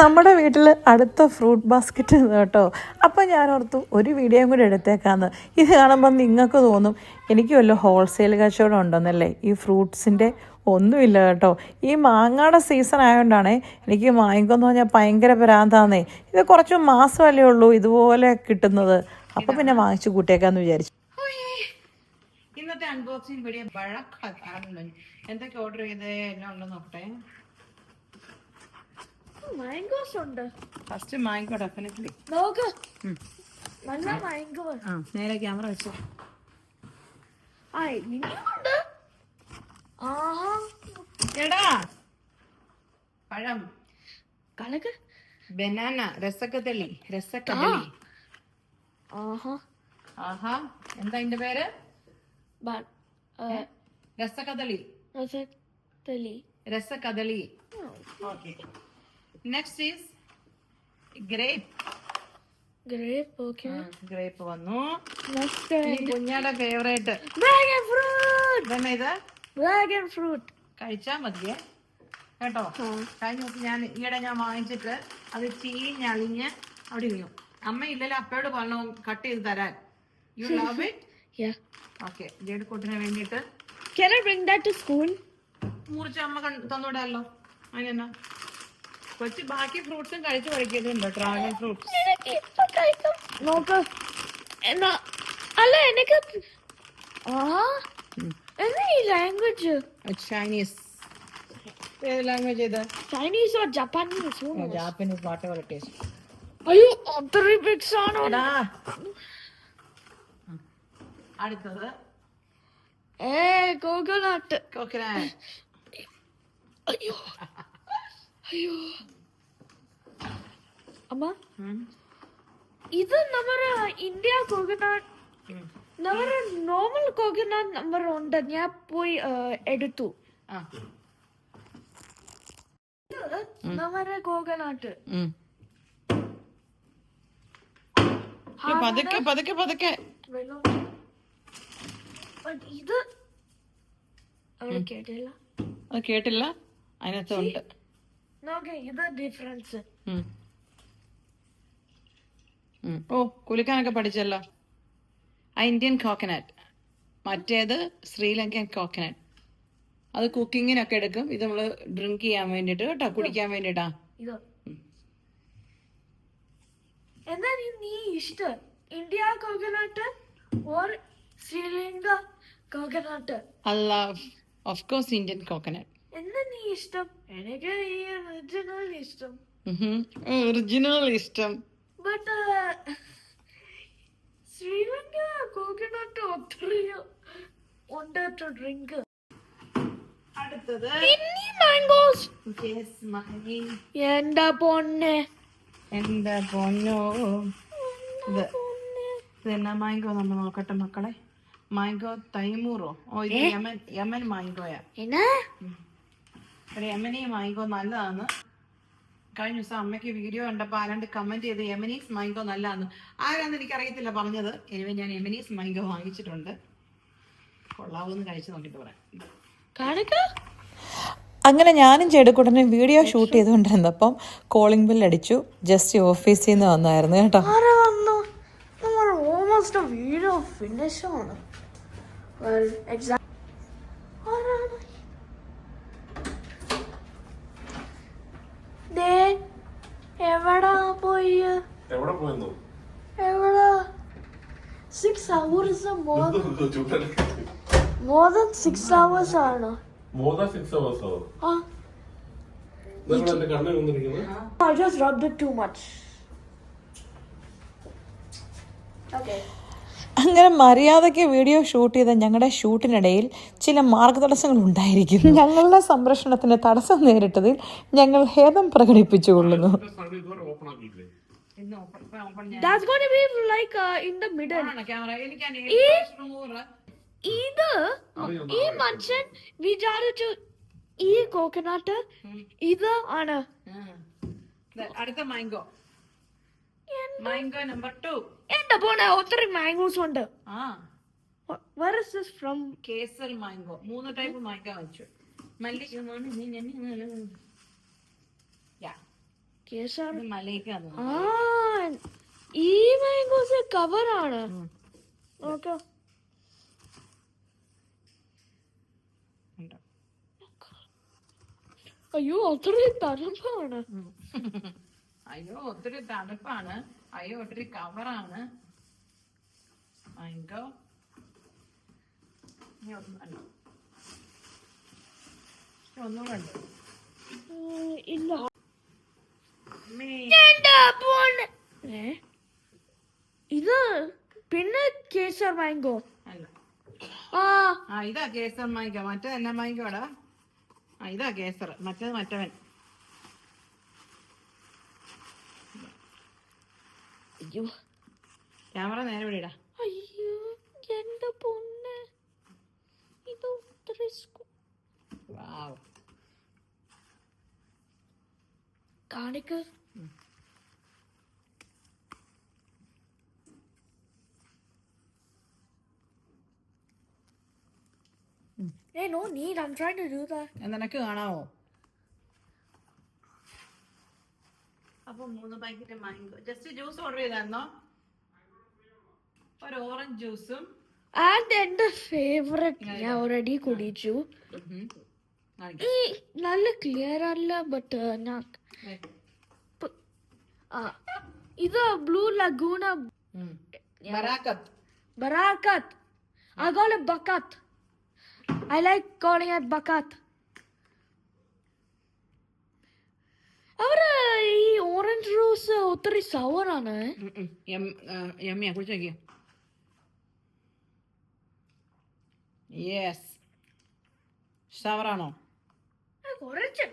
നമ്മുടെ വീട്ടിൽ അടുത്ത ഫ്രൂട്ട് ബാസ്ക്കറ്റ് കേട്ടോ. അപ്പം ഞാൻ ഓർത്തു ഒരു വീഡിയോയും കൂടി എടുത്തേക്കാന്ന്. ഇത് കാണുമ്പോൾ നിങ്ങൾക്ക് തോന്നും എനിക്ക് വല്ല ഹോൾസെയിൽ കച്ചവടം ഉണ്ടെന്നല്ലേ. ഈ ഫ്രൂട്ട്സിൻ്റെ ഒന്നുമില്ല കേട്ടോ. ഈ മാങ്ങയുടെ സീസൺ ആയതുകൊണ്ടാണ് എനിക്ക് മാങ്ങയെന്ന് പറഞ്ഞാൽ ഭയങ്കര ഭ്രാന്താന്നേ. ഇത് കുറച്ച് മാസമല്ലേ ഉള്ളൂ ഇതുപോലെ കിട്ടുന്നത്. അപ്പം പിന്നെ വാങ്ങിച്ചു കൂട്ടിയേക്കാന്ന് വിചാരിച്ചു. ഇന്നത്തെ അൺബോക്സിംഗ് വീഡിയോ എന്തൊക്കെ ഓർഡർ ചെയ്തേ എല്ലാം ഉണ്ടോ നോക്കട്ടെ. മാംഗോസ് ഉണ്ട്. ഫസ്റ്റ് മാംഗോ ഡെഫിനറ്റ്ലി നോക്ക്. നല്ല മാംഗോ. നേരെ ക്യാമറ വെച്ചോ. ഇനിയുണ്ട്. ആഹാ എടാ പഴം കലക്ക്. ബനാന രസക്കദളി. ആഹാ ആഹാ എന്താ ഇതിന്റെ പേര്? രസകദളി. ഓക്കെ. നെക്സ്റ്റ് ഈസ് ഗ്രേപ്പ് വന്നു. കുഞ്ഞാടെ ഫേവറേറ്റ് ഡ്രാഗൺ ഫ്രൂട്ട്. കഴിച്ചാ മതിയേ കേട്ടോ. കഴിഞ്ഞ ദിവസം ഞാൻ വാങ്ങിച്ചിട്ട് അത് ചീഞ്ഞളിഞ്ഞ് അവിടെ ഇരുന്നു. അമ്മ ഇല്ലല്ലോ, അപ്പയോട് പറഞ്ഞു കട്ട് ചെയ്ത് തരാൻ. You love it? ഓക്കെ. ജേഡ്കൂട്ടിന് വേണ്ടിട്ട് മുറിച്ച് അമ്മ തന്നൂടാല്ലോ. അതിനെന്നാ കൊച്ചു ബാക്കി ഫ്രൂട്ട്സും കഴിച്ചു പഠിക്കുന്നുണ്ടോ? ഡ്രാഗൺ ഫ്രൂട്ട്സ് നോക്ക്. അല്ല എനിക്ക് ലാംഗ്വേജ് ചൈനീസ്. ഏത് ലാംഗ്വേജ് ഇത്? Chinese or Japanese? Japanese. What ever it is. അയ്യോ അത്രയും ബിഗ് സാധനം. അടുത്തത് കോക്കനട്ട്. അയ്യോ അമ്മ, ഇത് നമ്മുടെ ഇന്ത്യ കോക്കനട്ട്. നമ്മുടെ നോർമൽ കോക്കനട്ട് നമ്പർ ഉണ്ട്. ഞാൻ പോയി എടുത്തു. നമ്മുടെ കോക്കനട്ട് പതുക്കെ. ഇത് കേട്ടില്ല. അത് കേട്ടില്ല. അതിനകത്തുണ്ട്. ഇത് ഡിഫറൻസ്. ഓ കുലിക്കാനൊക്കെ പഠിച്ചല്ലോ. ഇന്ത്യൻ കോക്കനട്ട്, മറ്റേത് ശ്രീലങ്കൻ കോക്കനട്ട്. അത് കുക്കിങ്ങിനൊക്കെ എടുക്കും. ഇത് നമ്മള് ഡ്രിങ്ക് ചെയ്യാൻ വേണ്ടിട്ട് കേട്ടോ, കുടിക്കാൻ വേണ്ടിട്ടാ. എന്താ നീ ഇഷ്ടം? India coconut or Sri Lanka coconut? I love, of course, Indian coconut. എന്താ നീ ഇഷ്ടം? എനിക്ക് ഈ ഒറിജിനൽ ഇഷ്ടം. ഒറിജിനൽ ഇഷ്ടം. ബട്ട് ശ്രീലങ്ക കോക്കനട്ട് ഒത്തിരിയോ ഉണ്ട് ടു ഡ്രിങ്ക്. അടുത്തത് മാംഗോസ്. എന്റെ പൊന്നോ. ഇത് എന്നാ മാംഗോ നമ്മൾ നോക്കട്ടെ മക്കളെ. മാംഗോ തൈമൂറോ? ഓ ഇത് യമൻ മാംഗോയാ. യമനി മാംഗോ നല്ലതാണ്. കഴിഞ്ഞ ദിവസം അമ്മയ്ക്ക് വീഡിയോ കണ്ടപ്പോ ആരാണ്ട് കമന്റ് ചെയ്ത് യമനീസ് മാംഗോ നല്ലതാണ്. ആരാന്ന് എനിക്കറിയത്തില്ല പറഞ്ഞത്. എനിവേ ഞാൻ യമനീസ് മാംഗോ വാങ്ങിച്ചിട്ടുണ്ട്. കൊള്ളാവൂന്ന് കഴിച്ചു നോക്കിട്ട് പറയാം. അങ്ങനെ ഞാനും ചെടുക്കുട്ടനെ വീഡിയോ ഷൂട്ട് ചെയ്തുകൊണ്ടിരുന്നപ്പം കോളിംഗ് ബെൽ അടിച്ചു. ജസ്റ്റ് ഓഫീസിൽ നിന്ന് വന്നായിരുന്നു കേട്ടോ. വീഡിയോ ഫിനിഷ് ആണ്. എവിടാ പോയി? എവിടാ? 6 hours. More than 6 hours ആണ്. More than 6 hours. I just rubbed it too much. Okay. അങ്ങനെ മര്യാദയ്ക്ക് വീഡിയോ ഷൂട്ട് ചെയ്ത ഞങ്ങളുടെ ഷൂട്ടിനിടയിൽ ചില മാർഗതടസ്സങ്ങൾ ഉണ്ടായിരിക്കുന്നു. ഞങ്ങളുടെ സംരക്ഷണത്തിന് തടസ്സം നേരിട്ടതിൽ ഞങ്ങൾ ഖേദം പ്രകടിപ്പിച്ചുകൊള്ളുന്നു. That's going to be like in the middle. ഇത് ഈ മനുഷ്യൻ വിചാരിച്ചു ഈ കോക്കനട്ട് ഇത് ആണ്. അടുത്ത മാംഗോ. Mango number 2. എന്റെ പോണെ ഒത്തിരി മാംഗോസ് ഉണ്ട്. Where is this from? Casual mango. 3 type mango വെച്ചു. കേസർ ഇത് മലയിക്കാണ് ആ ഈ മാംഗോസ് കവറാണ് നോക്കോ അയ്യോ അത്രയും തണുപ്പാണ് അയ്യോ ഒത്തിരി തണുപ്പാണ്, അയ്യോ ഒത്തിരി കവറാണ്. മാംഗോ ഒന്നുകൂടെ ഉണ്ട്. ഇല്ല അമ്മേ. ഇത് പിന്നെ കേസർ മാംഗോ അല്ല ആ ഇതാ കേസർ മാംഗോ, മറ്റേ എന്നാ മാംഗോടാ? ഇതാ കേസർ, മറ്റേത് മറ്റവൻ. അയ്യോ ക്യാമറ നേരെ വിടാ. അയ്യോ എന്റെ പൊന്ന് ഇത് ഒത്തിരി വാവ്. കാണിക്ക് Hey, no need. I'm trying to do that. നിനക്ക് കാണാവോ? അപ്പൊ 3 packet mango. Just juice order ചെയ്തായിരുന്നോ? ഒരു ഓറഞ്ച് ജ്യൂസും. And എന്റെ ഫേവറേറ്റ് ഞാൻ ഓൾറെഡി കുടിച്ചു. ഈ നല്ല ക്ലിയർ അല്ല ബട്ട് ഞാൻ ഇത് blue lagoon Barakath. Barakath. I call it Bakat. I like calling it Bakat. അവര് ഈ ഓറഞ്ച് റോസ് ഒത്തിരി സവറാണ്. യമ്മിയാ, കുടിച്ചു നോക്കിയോ? യെസ്, ഷവറാണോ? കുറച്ച്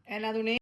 എല്ലാ തുണി